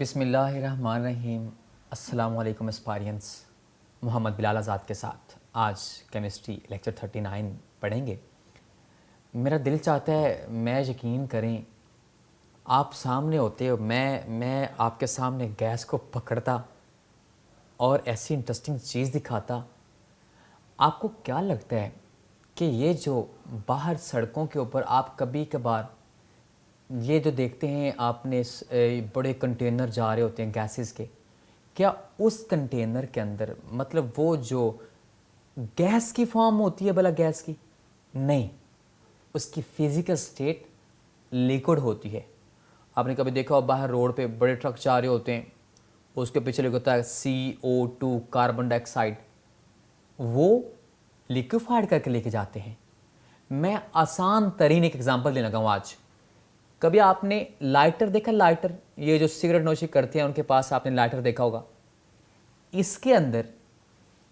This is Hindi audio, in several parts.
बिस्मिल्लाहिर्रहमानिर्रहीम। अस्सलामु अलैकुम एस्पायरेंट्स। मोहम्मद बिलाल आज़ाद के साथ आज केमिस्ट्री लेक्चर 39 पढ़ेंगे। मेरा दिल चाहता है, मैं यकीन करें, आप सामने होते हो, मैं आपके सामने गैस को पकड़ता और ऐसी इंटरेस्टिंग चीज़ दिखाता। आपको क्या लगता है कि ये जो बाहर सड़कों के ऊपर आप कभी कभार ये जो देखते हैं आपने, बड़े कंटेनर जा रहे होते हैं गैसेस के, क्या उस कंटेनर के अंदर मतलब वो जो गैस की फॉर्म होती है, भला गैस की नहीं, उसकी फिज़िकल स्टेट लिक्विड होती है। आपने कभी देखा हो बाहर रोड पे बड़े ट्रक जा रहे होते हैं, उसके पीछे लिखा होता है CO2 कार्बन डाइऑक्साइड, वो लिक्विफाइड करके लेके जाते हैं। मैं आसान तरीन एक एग्जांपल देने लगा हूँ आज। कभी आपने लाइटर देखा? लाइटर, ये जो सिगरेट नोशी करते हैं उनके पास आपने लाइटर देखा होगा। इसके अंदर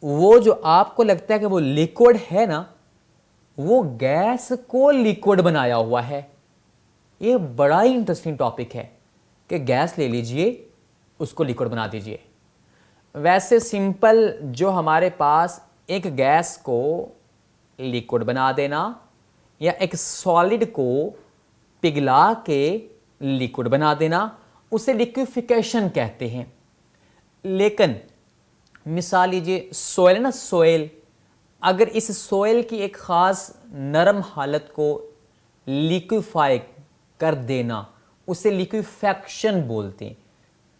वो जो आपको लगता है कि वो लिक्विड है ना, वो गैस को लिक्विड बनाया हुआ है। ये बड़ा ही इंटरेस्टिंग टॉपिक है कि गैस ले लीजिए, उसको लिक्विड बना दीजिए। वैसे सिंपल जो हमारे पास एक गैस को लिक्विड बना देना या एक सॉलिड को पिघला के लिक्विड बना देना, उसे लिक्विफिकेशन कहते हैं। लेकिन मिसाल लीजिए सोयल है ना, सोयल, अगर इस सोयल की एक ख़ास नरम हालत को लिक्विफाई कर देना, उसे लिक्विफैक्शन बोलते हैं।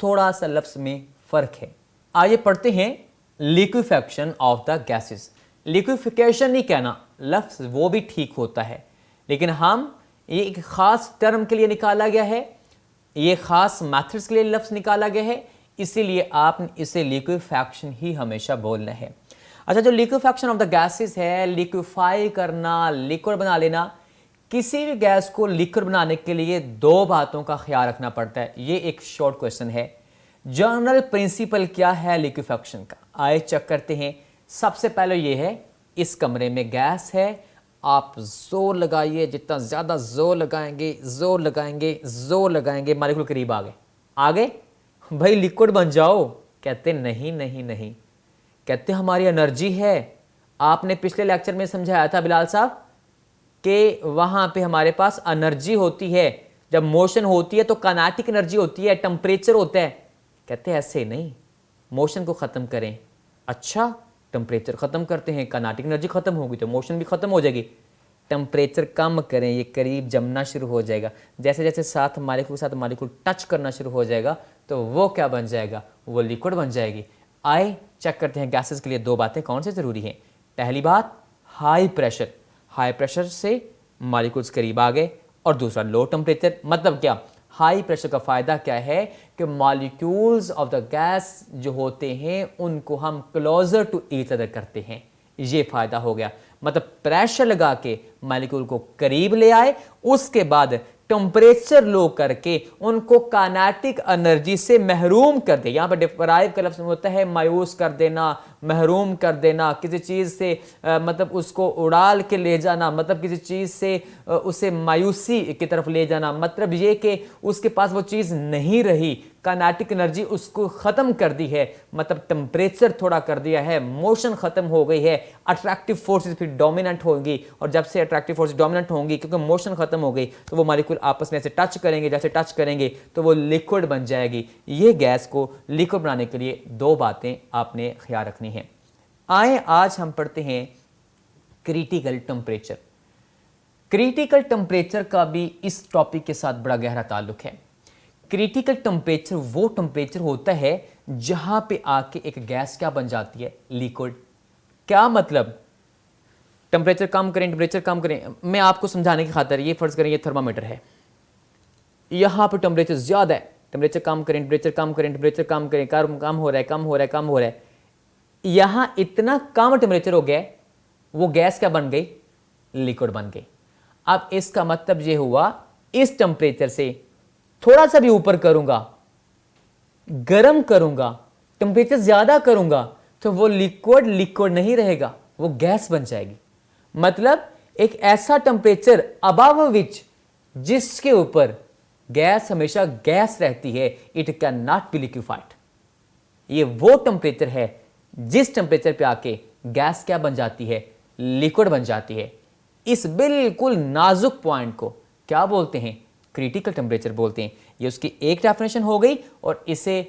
थोड़ा सा लफ्ज़ में फ़र्क है। आइए पढ़ते हैं liquefaction of the gases. Liquefaction नहीं कहना, लफ्ज़ वो भी ठीक होता है, लेकिन हम ये एक ख़ास टर्म के लिए निकाला गया है, ये ख़ास मैथड्स के लिए लफ्ज़ निकाला गया है, इसीलिए आपने इसे लिक्विफैक्शन ही हमेशा बोलना है। अच्छा, जो लिक्विफैक्शन ऑफ द गैसेस है, लिक्विफाई करना, लिक्विड बना लेना, किसी भी गैस को लिक्विड बनाने के लिए दो बातों का ख्याल रखना पड़ता है। ये एक शॉर्ट क्वेश्चन है। जनरल प्रिंसिपल क्या है लिक्विफैक्शन का, आइए चेक करते हैं। सबसे पहले ये है, इस कमरे में गैस है, आप जोर लगाइए, जितना ज़्यादा जोर लगाएंगे जोर लगाएंगे जोर लगाएंगे, मालिकुल करीब आ गए भाई लिक्विड बन जाओ। कहते नहीं नहीं नहीं, कहते हमारी एनर्जी है। आपने पिछले लेक्चर में समझाया था बिलाल साहब कि वहाँ पे हमारे पास एनर्जी होती है, जब मोशन होती है तो काइनेटिक एनर्जी होती है, टेम्परेचर होता है। कहते ऐसे नहीं, मोशन को ख़त्म करें। अच्छा, टेम्परेचर ख़त्म करते हैं, काइनेटिक एनर्जी ख़त्म होगी तो मोशन भी ख़त्म हो जाएगी। टेम्परेचर कम करें, ये करीब जमना शुरू हो जाएगा। जैसे जैसे साथ मालिक्यूल के साथ मालिक्यूल टच करना शुरू हो जाएगा तो वो क्या बन जाएगा, वो लिक्विड बन जाएगी। आए चेक करते हैं गैसेस के लिए दो बातें कौन से ज़रूरी हैं। पहली बात, हाई प्रेशर, हाई प्रेशर से मालिक्यूल्स करीब आ गए, और दूसरा लो टेम्परेचर। मतलब क्या, हाई प्रेशर का फ़ायदा क्या है कि मॉलिक्यूल्स ऑफ द गैस जो होते हैं उनको हम क्लोजर टू ईच अदर करते हैं, ये फ़ायदा हो गया। मतलब प्रेशर लगा के मॉलिक्यूल को करीब ले आए, उसके बाद टेम्परेचर लो करके उनको काइनेटिक एनर्जी से महरूम कर दे। यहाँ पर डिप्राइव का लफ्ज़ होता है मायूस कर देना, महरूम कर देना, किसी चीज़ से मतलब उसको उड़ाल के ले जाना, मतलब किसी चीज़ से उसे मायूसी की तरफ ले जाना। मतलब ये कि उसके पास वो चीज़ नहीं रही, काइनेटिक एनर्जी उसको ख़त्म कर दी है, मतलब टेम्परेचर थोड़ा कर दिया है, मोशन ख़त्म हो गई है, अट्रैक्टिव फोर्सेस फिर डोमिनेंट होंगी, और जब से अट्रैक्टिव फोर्स डोमिनेंट होंगी क्योंकि मोशन ख़त्म हो गई तो वो मॉलिक्यूल आपस में ऐसे टच करेंगे, जैसे टच करेंगे तो वो लिक्विड बन जाएगी। ये गैस को लिक्विड बनाने के लिए दो बातें आपने ख्याल रखनी है। आए आज हम पढ़ते हैं क्रिटिकल टेम्परेचर। क्रिटिकल टेम्परेचर का भी इस टॉपिक के साथ बड़ा गहरा ताल्लुक है। क्रिटिकल टेम्परेचर वो टेम्परेचर होता है जहां पे आके एक गैस क्या बन जाती है, लिक्विड। क्या मतलब, टेम्परेचर कम करें, टेम्परेचर कम करें। मैं आपको समझाने की खातिर, ये फर्ज करें ये थर्मामीटर है, यहां पे टेम्परेचर ज्यादा है, टेम्परेचर कम करें, टेम्परेचर कम करें, टेम्परेचर कम करें, कम हो रहा है, कम हो रहा है, कम हो रहा है। यहां इतना कम टेम्परेचर हो गया, वो गैस क्या बन गई, लिक्विड बन गई। अब इसका मतलब ये हुआ, इस टेम्परेचर से थोड़ा सा भी ऊपर करूंगा, गर्म करूंगा, टेम्परेचर ज्यादा करूंगा, तो वो लिक्विड लिक्विड नहीं रहेगा, वो गैस बन जाएगी। मतलब एक ऐसा टेम्परेचर अबव विच जिसके ऊपर गैस हमेशा गैस रहती है, it can not be liquefied. ये वो टेम्परेचर है जिस टेम्परेचर पे आके गैस क्या बन जाती है, लिक्विड बन जाती है। इस बिल्कुल नाजुक पॉइंट को क्या बोलते हैं, क्रिटिकल टेम्परेचर बोलते हैं। ये उसकी एक डेफिनेशन हो गई और इसे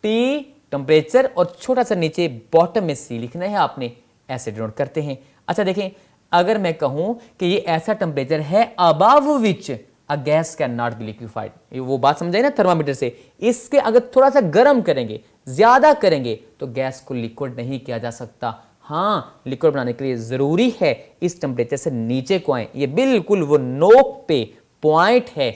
टी टेम्परेचर और छोटा सा नीचे बॉटम में सी लिखना है आपने, ऐसे डिनोट करते हैं। अच्छा देखें, अगर मैं कहूं कि ये ऐसा टेम्परेचर है above which a gas can not be liquefied, वो बात समझाई ना थर्मामीटर से, इसके अगर थोड़ा सा गर्म करेंगे, ज्यादा करेंगे तो गैस को लिक्विड नहीं किया जा सकता। हाँ, लिक्विड बनाने के लिए जरूरी है इस टेम्परेचर से नीचे को आए। ये बिल्कुल वो नोक पे पॉइंट है,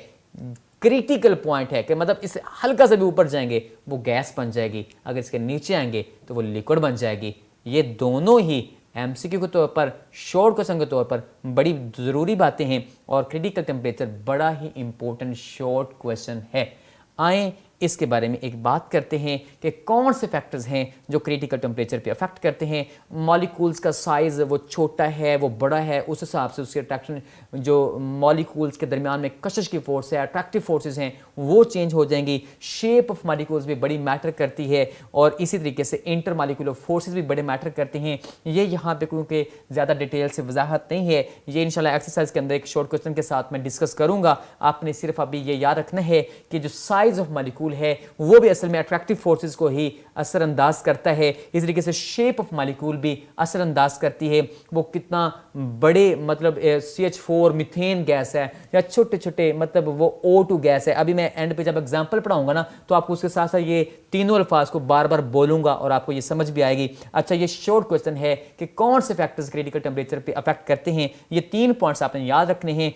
क्रिटिकल पॉइंट है कि मतलब इससे हल्का सा भी ऊपर जाएंगे वो गैस बन जाएगी, अगर इसके नीचे आएंगे तो वो लिक्विड बन जाएगी। ये दोनों ही एमसीक्यू के तौर पर, शॉर्ट क्वेश्चन के तौर पर बड़ी ज़रूरी बातें हैं और क्रिटिकल टेम्परेचर बड़ा ही इंपॉर्टेंट शॉर्ट क्वेश्चन है। आए इसके बारे में एक बात करते हैं कि कौन से फैक्टर्स हैं जो क्रिटिकल टेम्परेचर पे अफेक्ट करते हैं। मॉलिक्यूल्स का साइज़ वो छोटा है, वो बड़ा है, उस हिसाब से उसके अट्रैक्शन, जो मॉलिक्यूल्स के दरमियान में कशिश की फोर्स है, अट्रैक्टिव फोर्सेस हैं, वो चेंज हो जाएंगी। शेप ऑफ मॉलिक्यूल्स भी बड़ी मैटर करती है और इसी तरीके से इंटर मॉलिक्यूलर फोर्सेस भी बड़े मैटर करते हैं। ये यहाँ पे क्योंकि ज़्यादा डिटेल से वजाहत नहीं है, ये इंशाल्लाह एक्सरसाइज के अंदर एक शॉर्ट क्वेश्चन के साथ मैं डिस्कस करूँगा। आपने सिर्फ अभी ये याद रखना है कि जो साइज़ ऑफ मॉलिक्यूल है वो भी असल में अट्रैक्टिव फोर्सेस को ही असरअंदाज करता है। इस तरीके से शेप ऑफ मॉलिक्यूल भी असरअंदाज करती है, वो कितना बड़े मतलब CH4 मीथेन गैस है या छोटे छोटे मतलब वो O2 गैस है। अभी मैं एंड पे जब एग्जांपल पढ़ाऊंगा ना तो आपको उसके साथ साथ ये तीनों अल्फाज को बार बार बोलूंगा और आपको ये समझ भी आएगी। अच्छा, ये शॉर्ट क्वेश्चन है कि कौन से फैक्टर्स क्रिटिकल टेम्परेचर पे अफेक्ट करते हैं, ये 3 पॉइंट्स आपने याद रखने हैं।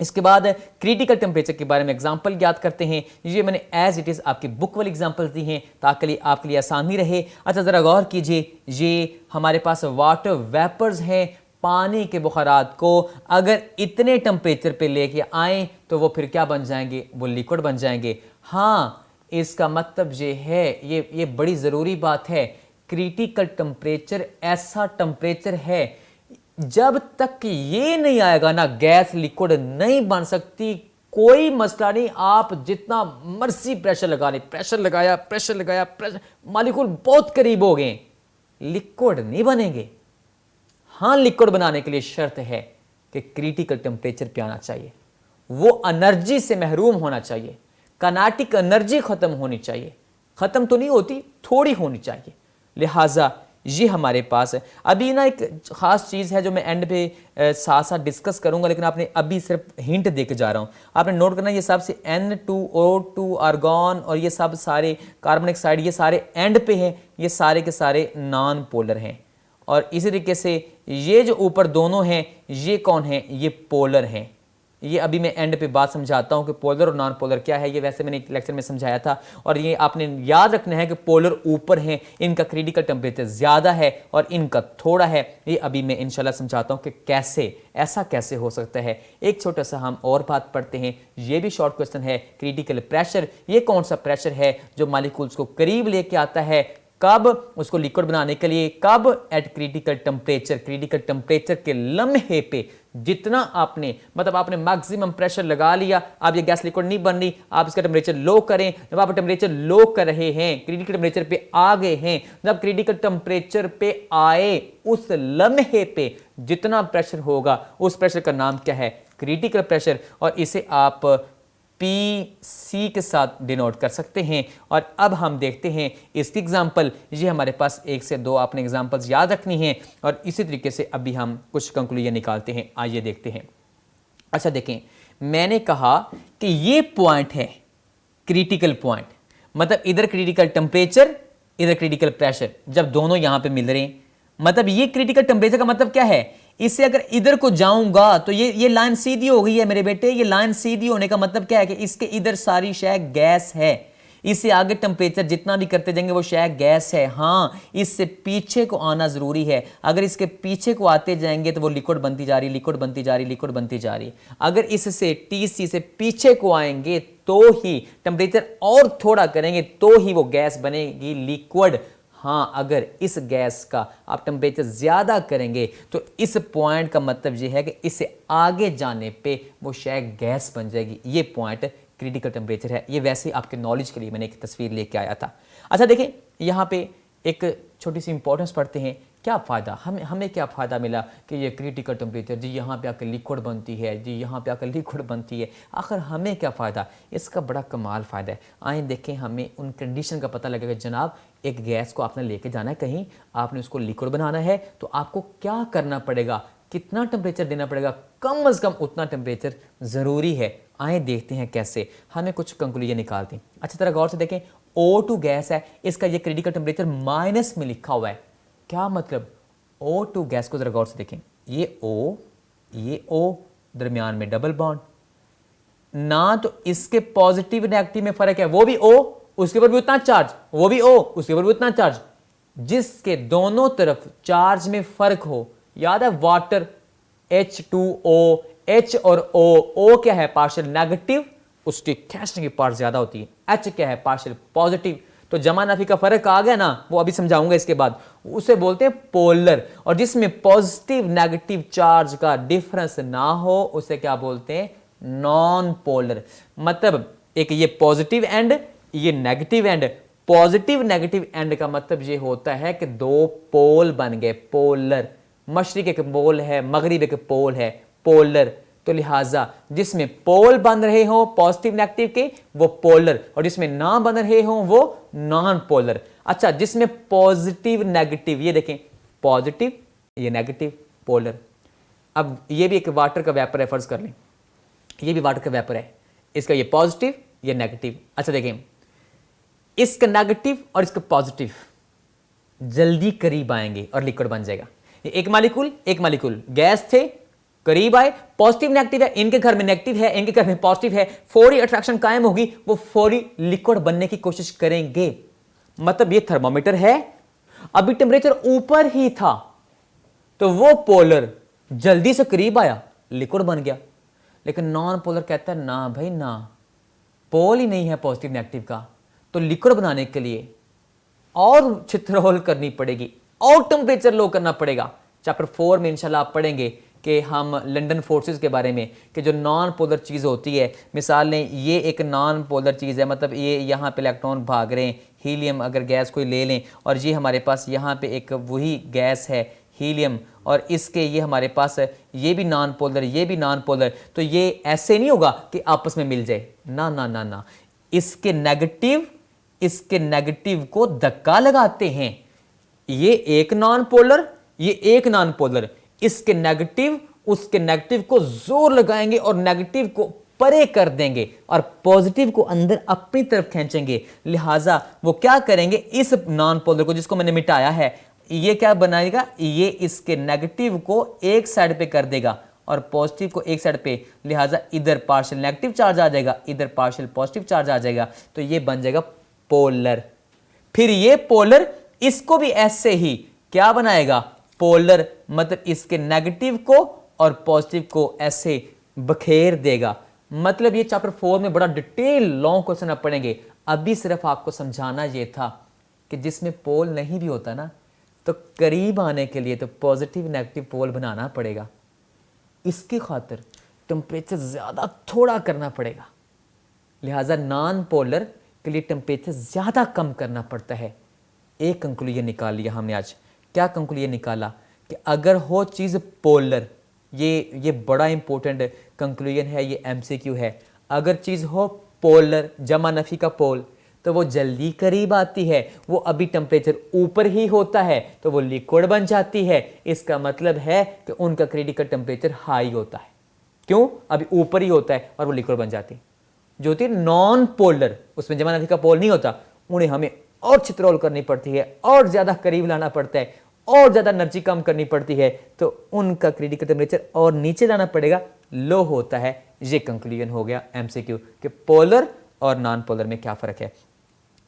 इसके बाद क्रिटिकल टेम्परेचर के बारे में एग्जांपल याद करते हैं। ये मैंने एज इट इज़ आपकी बुक वाली एग्जांपल्स दी हैं ताकि आपके लिए आसानी रहे। अच्छा, ज़रा गौर कीजिए, ये हमारे पास वाटर वेपर्स हैं, पानी के बुखारात को अगर इतने टेम्परेचर पे लेके आएँ तो वो फिर क्या बन जाएंगे, वो लिक्विड बन जाएंगे। हाँ, इसका मतलब ये है, ये बड़ी ज़रूरी बात है, क्रिटिकल टेम्परेचर ऐसा टेम्परेचर है जब तक ये नहीं आएगा ना गैस लिक्विड नहीं बन सकती। कोई मसला नहीं, आप जितना मर्जी प्रेशर लगा लें, प्रेशर लगाया, प्रेशर मॉलिक्यूल बहुत करीब हो गए, लिक्विड नहीं बनेंगे। हाँ, लिक्विड बनाने के लिए शर्त है कि क्रिटिकल टेम्परेचर पे आना चाहिए, वो एनर्जी से महरूम होना चाहिए, काइनेटिक एनर्जी खत्म होनी चाहिए, खत्म तो नहीं होती, थोड़ी होनी चाहिए। लिहाजा ये हमारे पास है। अभी ना एक ख़ास चीज़ है जो मैं एंड पे साथ साथ डिस्कस करूंगा, लेकिन आपने अभी सिर्फ हिंट दे के जा रहा हूँ। आपने नोट करना, ये सब से N2O2 आर्गॉन और ये सब सारे कार्बन डाइऑक्साइड, ये सारे एंड पे हैं, ये सारे के सारे नॉन पोलर हैं। और इसी तरीके से ये जो ऊपर दोनों हैं, ये कौन है, ये पोलर हैं। ये अभी मैं एंड पे बात समझाता हूँ कि पोलर और नॉन पोलर क्या है, ये वैसे मैंने एक लेक्चर में समझाया था। और ये आपने याद रखना है कि पोलर ऊपर हैं, इनका क्रिटिकल टेम्परेचर ज़्यादा है और इनका थोड़ा है। ये अभी मैं इंशाल्लाह समझाता हूँ कि कैसे, ऐसा कैसे हो सकता है। एक छोटा सा हम और बात पढ़ते हैं, ये भी शॉर्ट क्वेश्चन है। क्रिटिकल प्रेशर, ये कौन सा प्रेशर है जो मॉलिक्यूल्स को करीब लेके आता है, कब, उसको लिक्विड बनाने के लिए, कब, eight critical temperature. Critical temperature के लम्हे पे जितना आपने मतलब आपने मैक्सिमम प्रेशर लगा लिया, अब ये गैस लिक्विड नहीं बन रही, आप इसका टेम्परेचर लो करें। जब आप टेम्परेचर लो कर रहे हैं, क्रिटिकल टेम्परेचर पे आ गए हैं, जब क्रिटिकल टेम्परेचर पे आए उस लम्हे पे जितना प्रेशर होगा उस प्रेशर का नाम क्या है, क्रिटिकल प्रेशर। और इसे आप PC के साथ डिनोट कर सकते हैं। और अब हम देखते हैं इसकी एग्जांपल। ये हमारे पास 1 से 2 आपने एग्जांपल्स याद रखनी हैं और इसी तरीके से अभी हम कुछ कंक्लूजन निकालते हैं। आइए देखते हैं। अच्छा देखें, मैंने कहा कि ये पॉइंट है क्रिटिकल पॉइंट, मतलब इधर क्रिटिकल टेम्परेचर, इधर क्रिटिकल प्रेशर, जब दोनों यहां पे मिल रहे हैं, मतलब ये क्रिटिकल टेम्परेचर का मतलब क्या है, इससे अगर इधर को जाऊंगा तो ये लाइन सीधी हो गई है मेरे बेटे। ये लाइन सीधी होने का मतलब क्या है कि इसके इधर सारी शय गैस है, इससे आगे टेम्परेचर जितना भी करते जाएंगे वो शय गैस है। हाँ, इससे पीछे को आना जरूरी है। अगर इसके पीछे को आते जाएंगे तो वो लिक्विड बनती जा रही, लिक्विड बनती जा रही, लिक्विड बनती जा रही। अगर इससे TC से पीछे को आएंगे तो ही, टेम्परेचर और थोड़ा करेंगे तो ही वो गैस बनेगी, लिक्विड। हाँ, अगर इस गैस का आप टेम्परेचर ज़्यादा करेंगे तो इस पॉइंट का मतलब ये है कि इससे आगे जाने पे वो शय गैस बन जाएगी। ये पॉइंट क्रिटिकल टेम्परेचर है। ये वैसे आपके नॉलेज के लिए मैंने एक तस्वीर लेके आया था। अच्छा देखें, यहाँ पे एक छोटी सी इंपॉर्टेंस पढ़ते हैं। क्या फ़ायदा हमें क्या फ़ायदा मिला कि ये क्रिटिकल टेम्परेचर जी यहाँ पे आकर लिक्विड बनती है, जी यहाँ पे आकर लिक्विड बनती है, आखिर हमें क्या फ़ायदा? इसका बड़ा कमाल फ़ायदा है। आइए देखें, हमें उन कंडीशन का पता लगेगा। जनाब, एक गैस को आपने लेके जाना है कहीं, आपने उसको लिक्विड बनाना है, तो आपको क्या करना पड़ेगा, कितना टेम्परेचर देना पड़ेगा? कम से कम उतना टेम्परेचर ज़रूरी है। आए देखते हैं कैसे, हमें कुछ कंक्लूजन निकालते हैं। अच्छी तरह गौर से देखें, O2 गैस है, इसका ये क्रिटिकल टेम्परेचर माइनस में लिखा हुआ है। क्या मतलब? O2 गैस को जरा गौर से देखें, ये O, ये O, दरमियान में डबल बॉन्ड ना, तो इसके पॉजिटिव नेगेटिव में फर्क है। वो भी O, उसके ऊपर भी उतना चार्ज, वो भी O, उसके ऊपर भी उतना चार्ज। जिसके दोनों तरफ चार्ज में फर्क हो, याद है वाटर H2O, H और O क्या है? पार्शियल नेगेटिव, उसकी खींचने की पावर ज्यादा होती है। H क्या है? Partial positive. तो जमा नफी का फर्क आ गया ना, वो अभी समझाऊंगा इसके बाद। उसे बोलते हैं पोलर, और जिसमें पॉजिटिव नेगेटिव चार्ज का डिफरेंस ना हो उसे क्या बोलते हैं? Non polar. मतलब एक ये पॉजिटिव एंड, ये negative and. Positive negative and का मतलब ये होता है कि दो पोल बन गए, पोलर। मशरिक एक पोल है, मगरिब एक पोल है, पोलर। तो लिहाजा जिसमें पोल बन रहे हो पॉजिटिव नेगेटिव के, वो पोलर, और जिसमें ना बन रहे हो वो नॉन पोलर। अच्छा, जिसमें पॉजिटिव नेगेटिव, ये देखें पॉजिटिव, ये नेगेटिव, पोलर। अब ये भी एक वाटर का वेपर है, फर्ज कर लें ये भी वाटर का वेपर है, इसका ये पॉजिटिव, ये नेगेटिव। अच्छा देखें, इसका नेगेटिव और इसका पॉजिटिव जल्दी करीब आएंगे और लिक्विड बन जाएगा। एक मालिक्यूल गैस थे, करीब आए, पॉजिटिव नेगेटिव है, इनके घर में नेगेटिव है, इनके घर में पॉजिटिव है, फौरी अट्रैक्शन कायम होगी, वो फौरी लिक्विड बनने की कोशिश करेंगे। मतलब ये थर्मोमीटर है, अभी टेम्परेचर ऊपर ही था, तो वो पोलर जल्दी से करीब आया, लिक्विड बन गया। लेकिन नॉन पोलर कहता है ना भाई ना, पोल ही नहीं है पॉजिटिव नेगेटिव का, तो लिक्विड बनाने के लिए और छित्रहोल करनी पड़ेगी और टेम्परेचर लो करना पड़ेगा। चैप्टर 4 में इंशाल्लाह आप पढ़ेंगे कि हम लंदन फोर्सेस के बारे में, कि जो नॉन पोलर चीज़ होती है, मिसाल ने ये एक नॉन पोलर चीज़ है, मतलब ये यहाँ पे इलेक्ट्रॉन भाग रहे हैं, हीलियम अगर गैस कोई ले लें, और ये हमारे पास यहाँ पे एक वही गैस है हीलियम, और इसके ये हमारे पास ये भी नॉन पोलर, ये भी नॉन पोलर, तो ये ऐसे नहीं होगा कि आपस में मिल जाए, ना ना ना ना, इसके नेगेटिव को धक्का लगाते हैं। ये एक नॉन पोलर, ये एक नॉन पोलर, इसके नेगेटिव उसके नेगेटिव को जोर लगाएंगे और नेगेटिव को परे कर देंगे और पॉजिटिव को अंदर अपनी तरफ खींचेंगे। लिहाजा वो क्या करेंगे, इस नॉन पोलर को जिसको मैंने मिटाया है, ये क्या बनाएगा, ये इसके नेगेटिव को एक साइड पे कर देगा और पॉजिटिव को एक साइड पे। लिहाजा इधर पार्शियल नेगेटिव चार्ज आ जाएगा, इधर पार्शियल पॉजिटिव चार्ज आ जाएगा, तो ये बन जाएगा पोलर। फिर ये पोलर इसको भी ऐसे ही क्या बनाएगा, पोलर, मतलब इसके नेगेटिव को और पॉजिटिव को ऐसे बखेर देगा। मतलब ये चैप्टर 4 में बड़ा डिटेल लॉन्ग क्वेश्चन आप पढ़ेंगे। अभी सिर्फ आपको समझाना ये था कि जिसमें पोल नहीं भी होता ना, तो करीब आने के लिए तो पॉजिटिव नेगेटिव पोल बनाना पड़ेगा। इसकी खातिर टेम्परेचर ज़्यादा थोड़ा करना पड़ेगा। लिहाजा नॉन पोलर के लिए टेम्परेचर ज़्यादा कम करना पड़ता है। एक कंक्लूजन निकाल लिया हमने आज। क्या कंक्लूजन निकाला कि अगर हो चीज़ पोलर, ये बड़ा इंपॉर्टेंट कंक्लूजन है, ये MCQ है। अगर चीज़ हो पोलर, जमा नफी का पोल, तो वो जल्दी करीब आती है, वो अभी टेम्परेचर ऊपर ही होता है, तो वो लिक्विड बन जाती है। इसका मतलब है कि उनका क्रिटिकल टेम्परेचर हाई होता है। क्यों? अभी ऊपर ही होता है और वो लिक्विड बन जाती है। जो होती है नॉन पोलर, उसमें जमा नफी का पोल नहीं होता, उन्हें हमें और छित्रौल करनी पड़ती है, और ज़्यादा करीब लाना पड़ता है, और ज़्यादा एनर्जी कम करनी पड़ती है, तो उनका क्रिटिकल टेम्परेचर और नीचे लाना पड़ेगा, लो होता है। ये कंक्लूजन हो गया MCQ कि पोलर और नॉन पोलर में क्या फ़र्क है।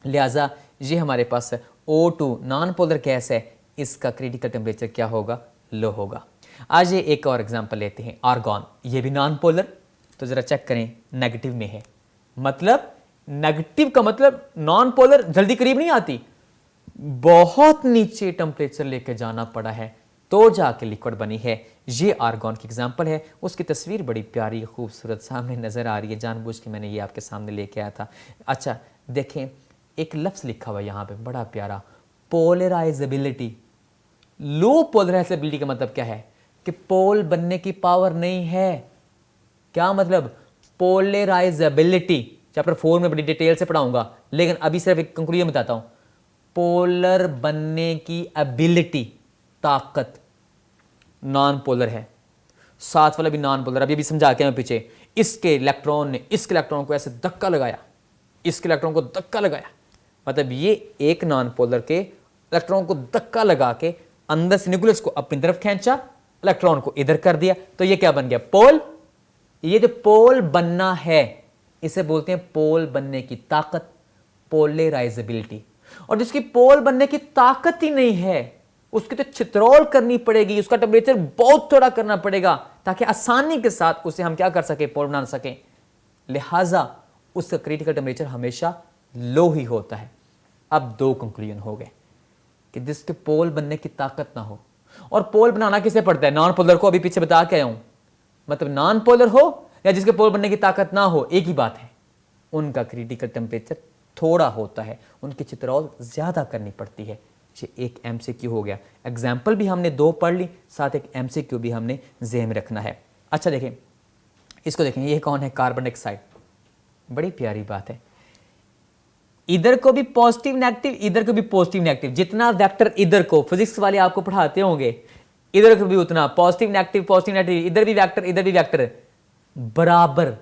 लिहाजा ये हमारे पास O2 नॉन पोलर गैस है, इसका क्रिटिकल टेम्परेचर क्या होगा, लो होगा। आज ये एक और एग्जांपल लेते हैं, आर्गॉन, ये भी नॉन पोलर। तो ज़रा चेक करें, नेगेटिव में है, मतलब नेगेटिव का मतलब नॉन पोलर जल्दी करीब नहीं आती, बहुत नीचे टेम्परेचर लेके जाना पड़ा है, तो जाके लिक्विड बनी है। ये आर्गॉन की एग्जांपल है। उसकी तस्वीर बड़ी प्यारी खूबसूरत सामने नज़र आ रही है, जानबूझ के मैंने ये आपके सामने लेके आया था। अच्छा देखें, एक लफ्ज़ लिखा हुआ है यहाँ पे बड़ा प्यारा, पोलराइजेबिलिटी। लो पोलराइजेबिलिटी का मतलब क्या है कि पोल बनने की पावर नहीं है। क्या मतलब? पोलराइजेबिलिटी चैप्टर 4 में बड़ी डिटेल से पढ़ाऊंगा, लेकिन अभी सिर्फ एक कंक्लूजन बताता हूं। पोलर बनने की एबिलिटी, ताकत, नॉन पोलर है। साथ वाला भी नॉन पोलर, अभी समझा के मैं पीछे। इसके इलेक्ट्रॉन ने इसके इलेक्ट्रॉन को ऐसे धक्का लगाया, इसके इलेक्ट्रॉन को धक्का लगाया, मतलब ये एक नॉन पोलर के इलेक्ट्रॉन को धक्का लगा के अंदर से न्यूक्लियस को अपनी तरफ खींचा, इलेक्ट्रॉन को इधर कर दिया, तो ये क्या बन गया? पोल। ये जो पोल बनना है इसे बोलते हैं पोल बनने की ताकत, पोलराइजेबिलिटी। और जिसकी पोल बनने की ताकत ही नहीं है उसकी तो चित्रोल करनी पड़ेगी, उसका टेम्परेचर बहुत थोड़ा करना पड़ेगा ताकि आसानी के साथ उसे हम क्या कर सके, पोल बना सकें। लिहाजा उसका क्रिटिकल टेम्परेचर हमेशा लो ही होता है। अब दो कंक्लूजन हो गए कि जिसके पोल बनने की ताकत ना हो, और पोल बनाना किसे पड़ता है? नॉन पोलर को। अभी पीछे बता के आया हूं, मतलब नॉन पोलर हो या जिसके पोल बनने की ताकत ना हो, एक ही बात है, उनका क्रिटिकल टेम्परेचर थोड़ा होता है, उनकी चित्रोल ज्यादा करनी पड़ती है। ये एक एमसीक्यू हो गया। एग्जाम्पल भी हमने दो पढ़ ली, साथ एक एमसीक्यू भी हमने ज़हन में रखना है। अच्छा देखें, इसको देखें, ये कौन है? Carbon dioxide. बड़ी प्यारी बात है, इधर को भी पॉजिटिव नेगेटिव, इधर को भी पॉजिटिव नेगेटिव। जितना वेक्टर इधर को फिजिक्स वाले आपको पढ़ाते होंगे, इधर को भी उतना पॉजिटिव नेगेटिव, इधर भी वेक्टर इधर भी वेक्टर बराबर।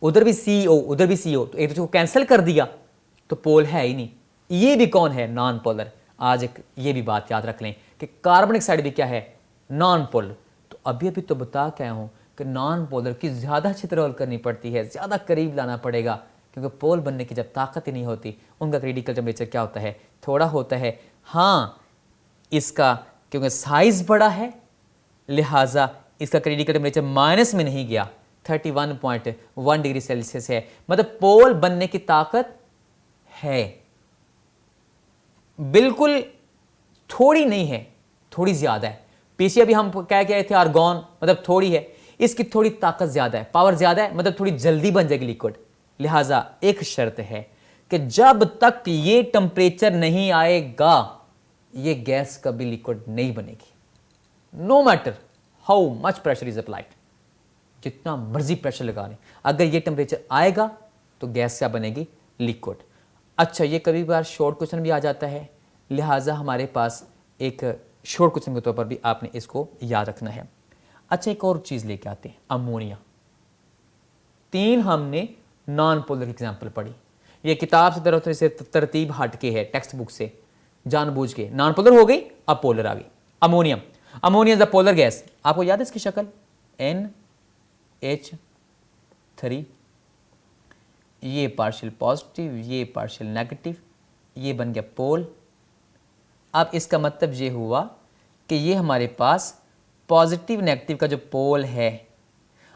उधर भी CO उधर भी CO, तो एक दूसरे को कैंसिल कर दिया तो पोल है ही नहीं। ये भी कौन है? Non polar. आज एक ये भी बात याद रख लें कि कार्बन डाइऑक्साइड भी क्या है? Non polar. तो अभी तो बता के आया हूं कि नॉन पोलर की ज्यादा चित्रोल करनी पड़ती है, ज्यादा करीब लाना पड़ेगा, क्योंकि पोल बनने की जब ताकत ही नहीं होती, उनका क्रिटिकल टेम्परेचर क्या होता है? थोड़ा होता है। हाँ, इसका क्योंकि साइज बड़ा है लिहाजा इसका क्रिटिकल टेम्परेचर माइनस में नहीं गया, 31.1 डिग्री सेल्सियस है। मतलब पोल बनने की ताकत है, बिल्कुल थोड़ी नहीं है, थोड़ी ज्यादा है। पीछे अभी हम क्या कह रहे थे? आर्गॉन, मतलब थोड़ी है, इसकी थोड़ी ताकत ज्यादा है, पावर ज्यादा है, मतलब थोड़ी जल्दी बन जाएगी लिक्विड। लिहाजा एक शर्त है कि जब तक ये टेम्परेचर नहीं आएगा ये गैस कभी लिक्विड नहीं बनेगी, no matter how much pressure is applied. जितना मर्जी प्रेशर लगा लें, अगर ये टेम्परेचर आएगा तो गैस क्या बनेगी? लिक्विड। अच्छा, ये कभी बार शॉर्ट क्वेश्चन भी आ जाता है, लिहाजा हमारे पास एक शॉर्ट क्वेश्चन के तौर पर भी आपने इसको याद रखना है। अच्छा, एक और चीज लेके आते हैं, अमोनिया। 3 हमने नॉन पोलर एग्जाम्पल पढ़ी। ये किताब से तरफ से तरतीब हट के है, टेक्स्ट बुक से जानबूझ के। नॉन पोलर हो गई, अब पोलर आ गई। Ammonium, ammonia is a polar gas. आपको याद है इसकी शक्ल? NH3, ये पार्शियल पॉजिटिव, ये पार्शियल नेगेटिव, ये बन गया पोल। अब इसका मतलब ये हुआ कि ये हमारे पास पॉजिटिव नेगेटिव का जो पोल है,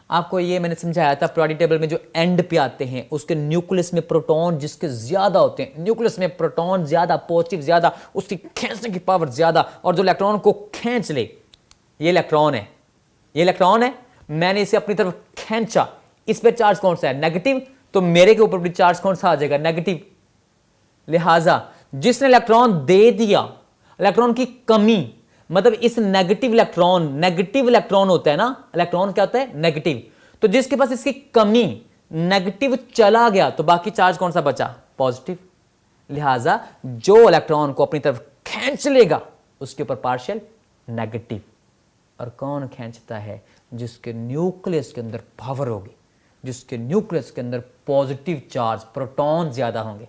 आपको ये मैंने समझाया था पीरियोडिक टेबल में जो एंड पे आते हैं उसके न्यूक्लियस में प्रोटॉन जिसके ज्यादा होते हैं, न्यूक्लियस में प्रोटॉन ज्यादा, पॉजिटिव ज्यादा, उसकी खींचने की पावर ज्यादा, और जो इलेक्ट्रॉन को खींच ले, ये इलेक्ट्रॉन है, ये इलेक्ट्रॉन है, मैंने इसे अपनी तरफ खींचा, इस पे चार्ज कौन सा है? नेगेटिव, तो मेरे के ऊपर भी चार्ज कौन सा आ जाएगा? नेगेटिव। लिहाजा जिसने इलेक्ट्रॉन दे दिया, इलेक्ट्रॉन की कमी, मतलब इस नेगेटिव इलेक्ट्रॉन होता है ना, इलेक्ट्रॉन क्या होता है? नेगेटिव। तो जिसके पास इसकी कमी, नेगेटिव चला गया, तो बाकी चार्ज कौन सा बचा? पॉजिटिव। लिहाजा जो इलेक्ट्रॉन को अपनी तरफ खींच लेगा उसके ऊपर पार्शियल नेगेटिव। और कौन खींचता है? जिसके न्यूक्लियस के अंदर पावर होगी, जिसके न्यूक्लियस के अंदर पॉजिटिव चार्ज, प्रोटॉन ज्यादा होंगे।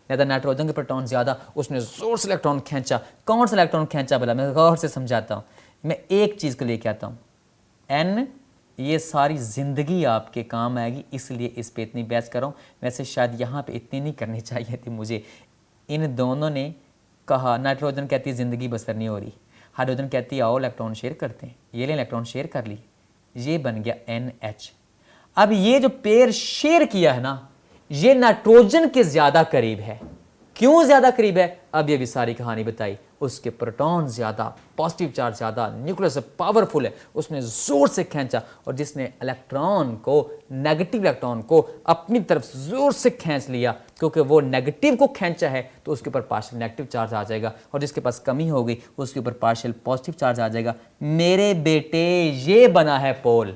या नाइट्रोजन के प्रोटॉन ज्यादा, उसने जोर से इलेक्ट्रॉन खींचा। कौन सा इलेक्ट्रॉन खींचा? बोला, मैं गौर से समझाता हूं। मैं एक चीज को लेके आता हूं, N, ये सारी जिंदगी आपके काम आएगी, इसलिए इस पे इतनी बहस कर रहा हूं। वैसे शायद यहां पे इतनी नहीं करनी चाहिए थी मुझे। इन दोनों ने कहा, नाइट्रोजन कहती है जिंदगी बसर नहीं हो रही, हाइड्रोजन कहती है आओ इलेक्ट्रॉन शेयर करते हैं, ये ले इलेक्ट्रॉन शेयर कर ली, ये बन गया NH। अब ये जो पेयर शेयर किया है ना, ये नाइट्रोजन के ज्यादा करीब है। क्यों ज्यादा करीब है? अब ये भी सारी कहानी बताई। उसके प्रोटॉन ज़्यादा, पॉजिटिव चार्ज ज़्यादा, न्यूक्लियस पावरफुल है, उसने ज़ोर से खींचा, और जिसने इलेक्ट्रॉन को, नेगेटिव इलेक्ट्रॉन को अपनी तरफ ज़ोर से खींच लिया, क्योंकि वो नेगेटिव को खींचा है तो उसके ऊपर पार्शियल नेगेटिव चार्ज आ जाएगा, और जिसके पास कमी होगी उसके ऊपर पार्शियल पॉजिटिव चार्ज आ जाएगा। मेरे बेटे ये बना है पोल।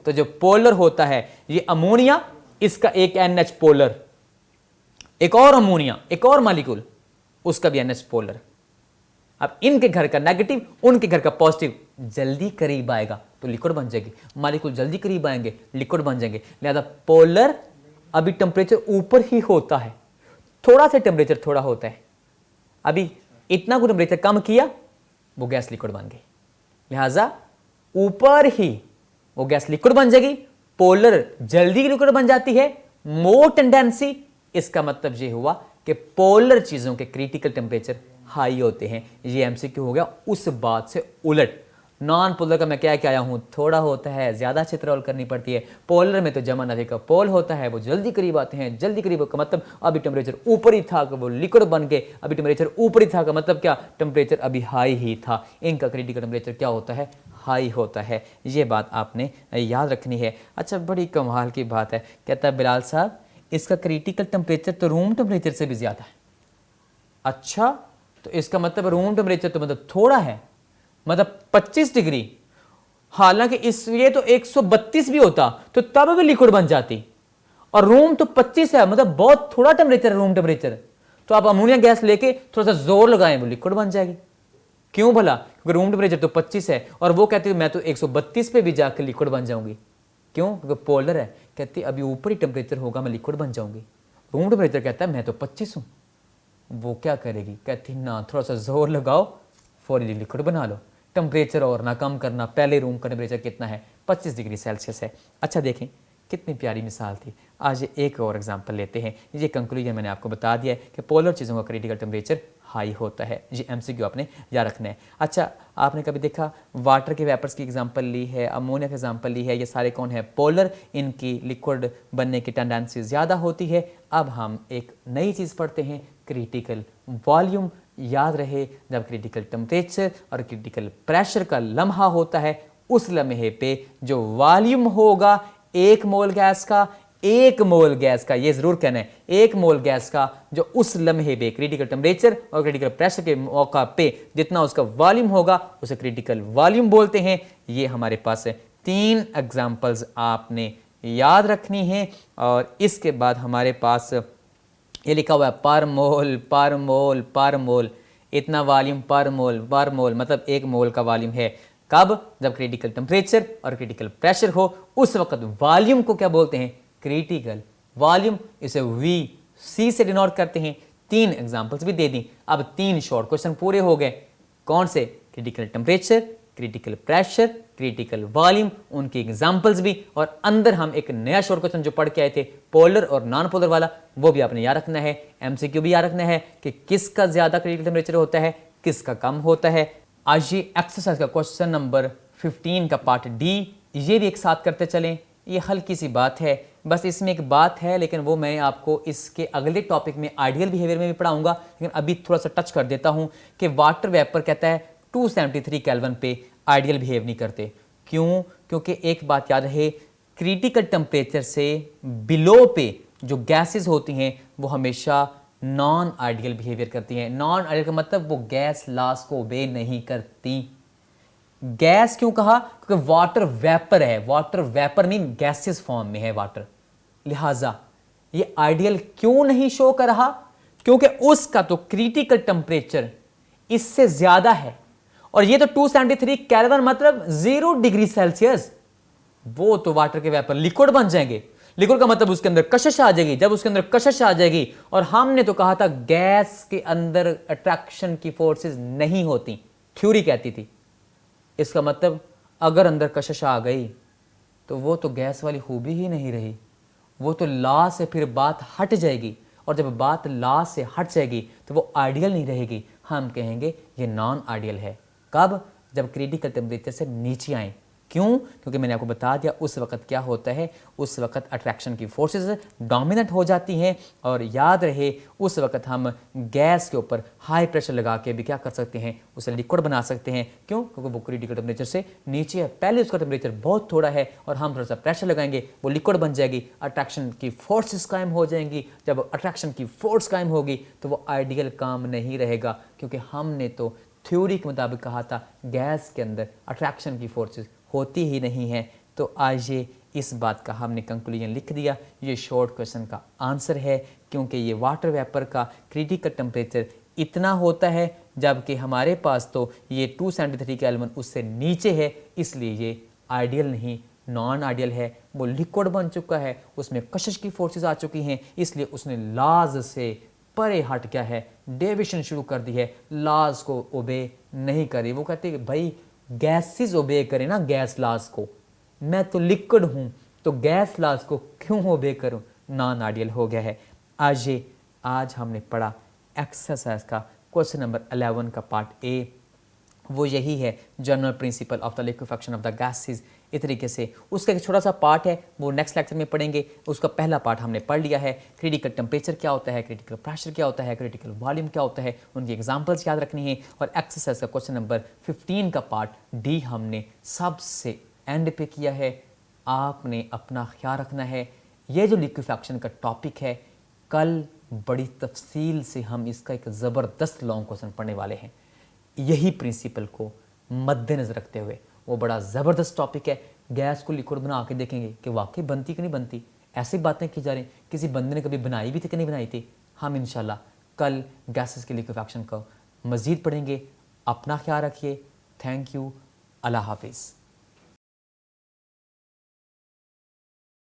तो जो पोलर होता है ये अमोनिया, इसका एक NH पोलर, एक और अमोनिया, एक और मालिक्यूल, उसका भी NH पोलर। अब इनके घर का नेगेटिव, उनके घर का पॉजिटिव जल्दी करीब आएगा तो लिक्विड बन जाएगी, मालिक्यूल जल्दी करीब आएंगे लिक्विड बन जाएंगे। लिहाजा पोलर अभी टेम्परेचर ऊपर ही होता है, थोड़ा सा टेम्परेचर थोड़ा होता है, अभी इतना को टेम्परेचर कम किया वो गैस लिक्विड बन गई, लिहाजा ऊपर ही वो गैस लिक्विड बन जाएगी। पोलर जल्दी लिक्विड बन जाती है, मोर टेंडेंसी, इसका मतलब ये हुआ कि पोलर चीजों के क्रिटिकल टेम्परेचर हाई होते हैं। ये एमसीक्यू हो गया उस बात से उलट। नॉन पोलर का मैं क्या क्या आया हूं, थोड़ा होता है, ज्यादा अच्छी रोल करनी पड़ती है। पोलर में तो जमा नफे का पोल होता है, वो जल्दी करीब आते हैं, जल्दी करीब का मतलब अभी टेम्परेचर ऊपर ही था कि वो लिक्विड बन गए, अभी टेम्परेचर ऊपर ही था का मतलब क्या, टेम्परेचर अभी हाई ही था। इनका क्रिटिकल टेम्परेचर क्या होता है, हाई होता है। ये बात आपने याद रखनी है। अच्छा, बड़ी कमाल की बात है, कहता है बिलाल साहब इसका क्रिटिकल टेम्परेचर तो रूम टेम्परेचर से भी ज्यादा है। अच्छा, तो इसका मतलब रूम टेम्परेचर तो मतलब थोड़ा है, मतलब 25 डिग्री, हालांकि इस ये तो 132 भी होता तो तब भी लिक्विड बन जाती, और रूम तो 25 है, मतलब बहुत थोड़ा टेम्परेचर है रूम टेम्परेचर। तो आप अमोनिया गैस लेके थोड़ा सा जोर लगाएं वो लिक्विड बन जाएगी। क्यों भला? क्योंकि रूम टेम्परेचर तो 25 है, और वो कहती है मैं तो 132 पे भी जाकर लिक्विड बन जाऊंगी। क्यों? क्योंकि पोलर है, कहती अभी ऊपर ही टेम्परेचर होगा मैं लिक्विड बन जाऊंगी। रूम टेम्परेचर कहता है मैं तो 25 हूं। वो क्या करेगी, कहती ना थोड़ा सा जोर लगाओ फौरी लिक्विड बना लो, टेम्परेचर और ना कम करना। पहले रूम का टेम्परेचर कितना है, 25 डिग्री सेल्सियस है। अच्छा देखें कितनी प्यारी मिसाल थी। आज एक और एग्जांपल लेते हैं। ये कंक्लूजन मैंने आपको बता दिया है कि पोलर चीज़ों का क्रिटिकल टेम्परेचर हाई होता है। ये एमसीक्यू आपने याद रखना है। अच्छा, आपने कभी देखा वाटर के वेपर्स की एग्जांपल ली है, अमोनिया की एग्जांपल ली है, ये सारे कौन है, पोलर। इनकी लिक्विड बनने की टेंडेंसी ज़्यादा होती है। अब हम एक नई चीज़ पढ़ते हैं, क्रिटिकल वॉल्यूम। याद रहे, जब क्रिटिकल टेम्परेचर और क्रिटिकल प्रेशर का लम्हा होता है, उस लम्हे पे जो वॉल्यूम होगा 1 मोल गैस का, 1 मोल गैस का, ये जरूर कहना है, 1 मोल गैस का जो उस लम्हे पे क्रिटिकल टेम्परेचर और क्रिटिकल प्रेशर के मौका पे जितना उसका वॉल्यूम होगा उसे क्रिटिकल वॉल्यूम बोलते हैं। ये हमारे पास 3 एग्जांपल्स आपने याद रखनी है। और इसके बाद हमारे पास ये लिखा हुआ है पर मोल, पर मोल, पर मोल, इतना वॉल्यूम पर मोल, पर मोल मतलब 1 मोल का वॉल्यूम है। कब? जब क्रिटिकल टेम्परेचर और क्रिटिकल प्रेशर हो, उस वक्त वॉल्यूम को क्या बोलते हैं, क्रिटिकल वॉल्यूम। इसे VC से डिनोट करते हैं। 3 एग्जांपल्स भी दे दी। अब 3 शॉर्ट क्वेश्चन पूरे हो गए। कौन से? Critical temperature, critical pressure, critical volume, उनकी एग्जांपल्स भी। और अंदर हम एक नया शॉर्ट क्वेश्चन जो पढ़ के आए थे पोलर और नॉन पोलर वाला, वो भी आपने याद रखना है। एमसीक्यू भी याद रखना है कि किसका ज्यादा क्रिटिकल टेम्परेचर होता है, किसका कम होता है। आज ये एक्सरसाइज का क्वेश्चन नंबर 15 का पार्ट डी, ये भी एक साथ करते चलें। ये हल्की सी बात है, बस इसमें एक बात है, लेकिन वो मैं आपको इसके अगले टॉपिक में आइडियल बिहेवियर में भी पढ़ाऊंगा। लेकिन अभी थोड़ा सा टच कर देता हूं कि वाटर वेपर कहता है 273 केल्विन पे आइडियल बिहेव नहीं करते। क्यों? क्योंकि एक बात याद रहे, क्रिटिकल टेम्परेचर से बिलो पे जो गैसेस होती हैं वो हमेशा नॉन आइडियल बिहेवियर करती हैं। नॉन आइडियल का मतलब वो गैस लॉस को ओबे नहीं करती। गैस क्यों कहा? क्योंकि वाटर वेपर है, वाटर वेपर नहीं गैसेस फॉर्म में है वाटर। लिहाजा ये आइडियल क्यों नहीं शो कर रहा? क्योंकि उसका तो क्रिटिकल टेम्परेचर इससे ज्यादा है, और ये तो 273 केल्विन मतलब 0 डिग्री सेल्सियस। वो तो वाटर के वेपर लिक्विड बन जाएंगे। लिक्विड का मतलब उसके अंदर कशिश आ जाएगी। जब उसके अंदर कशिश आ जाएगी, और हमने तो कहा था गैस के अंदर अट्रैक्शन की फोर्सेस नहीं होती, थ्योरी कहती थी। इसका मतलब अगर अंदर कशिश आ गई तो वो तो गैस वाली खूबी ही नहीं रही, वो तो लॉ से फिर बात हट जाएगी। और जब बात लॉ से हट जाएगी तो वो आइडियल नहीं रहेगी, हम कहेंगे ये नॉन आइडियल है। कब? जब क्रिटिकल टेम्परेचर से नीचे आए। क्यों? क्योंकि मैंने आपको बता दिया उस वक्त क्या होता है, उस वक्त अट्रैक्शन की फोर्सेस डोमिनेट हो जाती हैं। और याद रहे उस वक्त हम गैस के ऊपर हाई प्रेशर लगा के भी क्या कर सकते हैं, उसे लिक्विड बना सकते हैं। क्यों? क्योंकि वो क्रिटिकल टेम्परेचर से नीचे है, पहले उसका टेम्परेचर बहुत थोड़ा है और हम थोड़ा सा प्रेशर लगाएंगे, वो लिक्विड बन जाएगी, अट्रैक्शन की फोर्सेस कायम हो जाएंगी। जब अट्रैक्शन की फोर्स कायम होगी तो वो आइडियल काम नहीं रहेगा, क्योंकि हमने तो थ्योरी के मुताबिक कहा था गैस के अंदर अट्रैक्शन की फोर्सेस होती ही नहीं है। तो आज ये इस बात का हमने कंक्लूजन लिख दिया, ये शॉर्ट क्वेश्चन का आंसर है। क्योंकि ये वाटर वेपर का क्रिटिकल टेम्परेचर इतना होता है, जबकि हमारे पास तो ये 273 केल्विन उससे नीचे है, इसलिए ये आइडियल नहीं, नॉन आइडियल है। वो लिक्विड बन चुका है, उसमें कशिश की फोर्सेस आ चुकी हैं, इसलिए उसने लाज से परे हट गया है, डेविएशन शुरू कर दी है, लॉज को ओबे नहीं करी। वो कहते हैं कि भाई गैसेस ओबे करें ना गैस लॉज को, मैं तो लिक्विड हूँ तो गैस लॉज को क्यों ओबे करूँ, नॉन आइडियल हो गया है। आज हमने पढ़ा एक्सरसाइज का क्वेश्चन नंबर 11 का पार्ट ए, वो यही है general principle of the liquefaction of the gases. इस तरीके से उसका एक छोटा सा पार्ट है, वो नेक्स्ट लेक्चर में पढ़ेंगे। उसका पहला पार्ट हमने पढ़ लिया है, क्रिटिकल टेम्परेचर क्या होता है, क्रिटिकल प्रेशर क्या होता है, क्रिटिकल वॉल्यूम क्या होता है, उनकी एग्जांपल्स याद रखनी है। और एक्सरसाइज का क्वेश्चन नंबर 15 का पार्ट डी हमने सबसे एंड पे किया है। आपने अपना ख्याल रखना है। ये जो लिक्विफेक्शन का टॉपिक है, कल बड़ी तफसील से हम इसका एक ज़बरदस्त लॉन्ग क्वेश्चन पढ़ने वाले हैं। यही प्रिंसिपल को मद्देनजर रखते हुए, वो बड़ा ज़बरदस्त टॉपिक है। गैस को लिक्विड बना के देखेंगे कि वाकई बनती कि नहीं बनती। ऐसी बातें की जा रही, किसी बंदे ने कभी बनाई भी थी कि नहीं बनाई थी। हम इंशाल्लाह कल गैसेस के लिक्विफेक्शन को मज़ीद पढ़ेंगे। अपना ख्याल रखिए। Thank you. अल्लाह हाफिज़।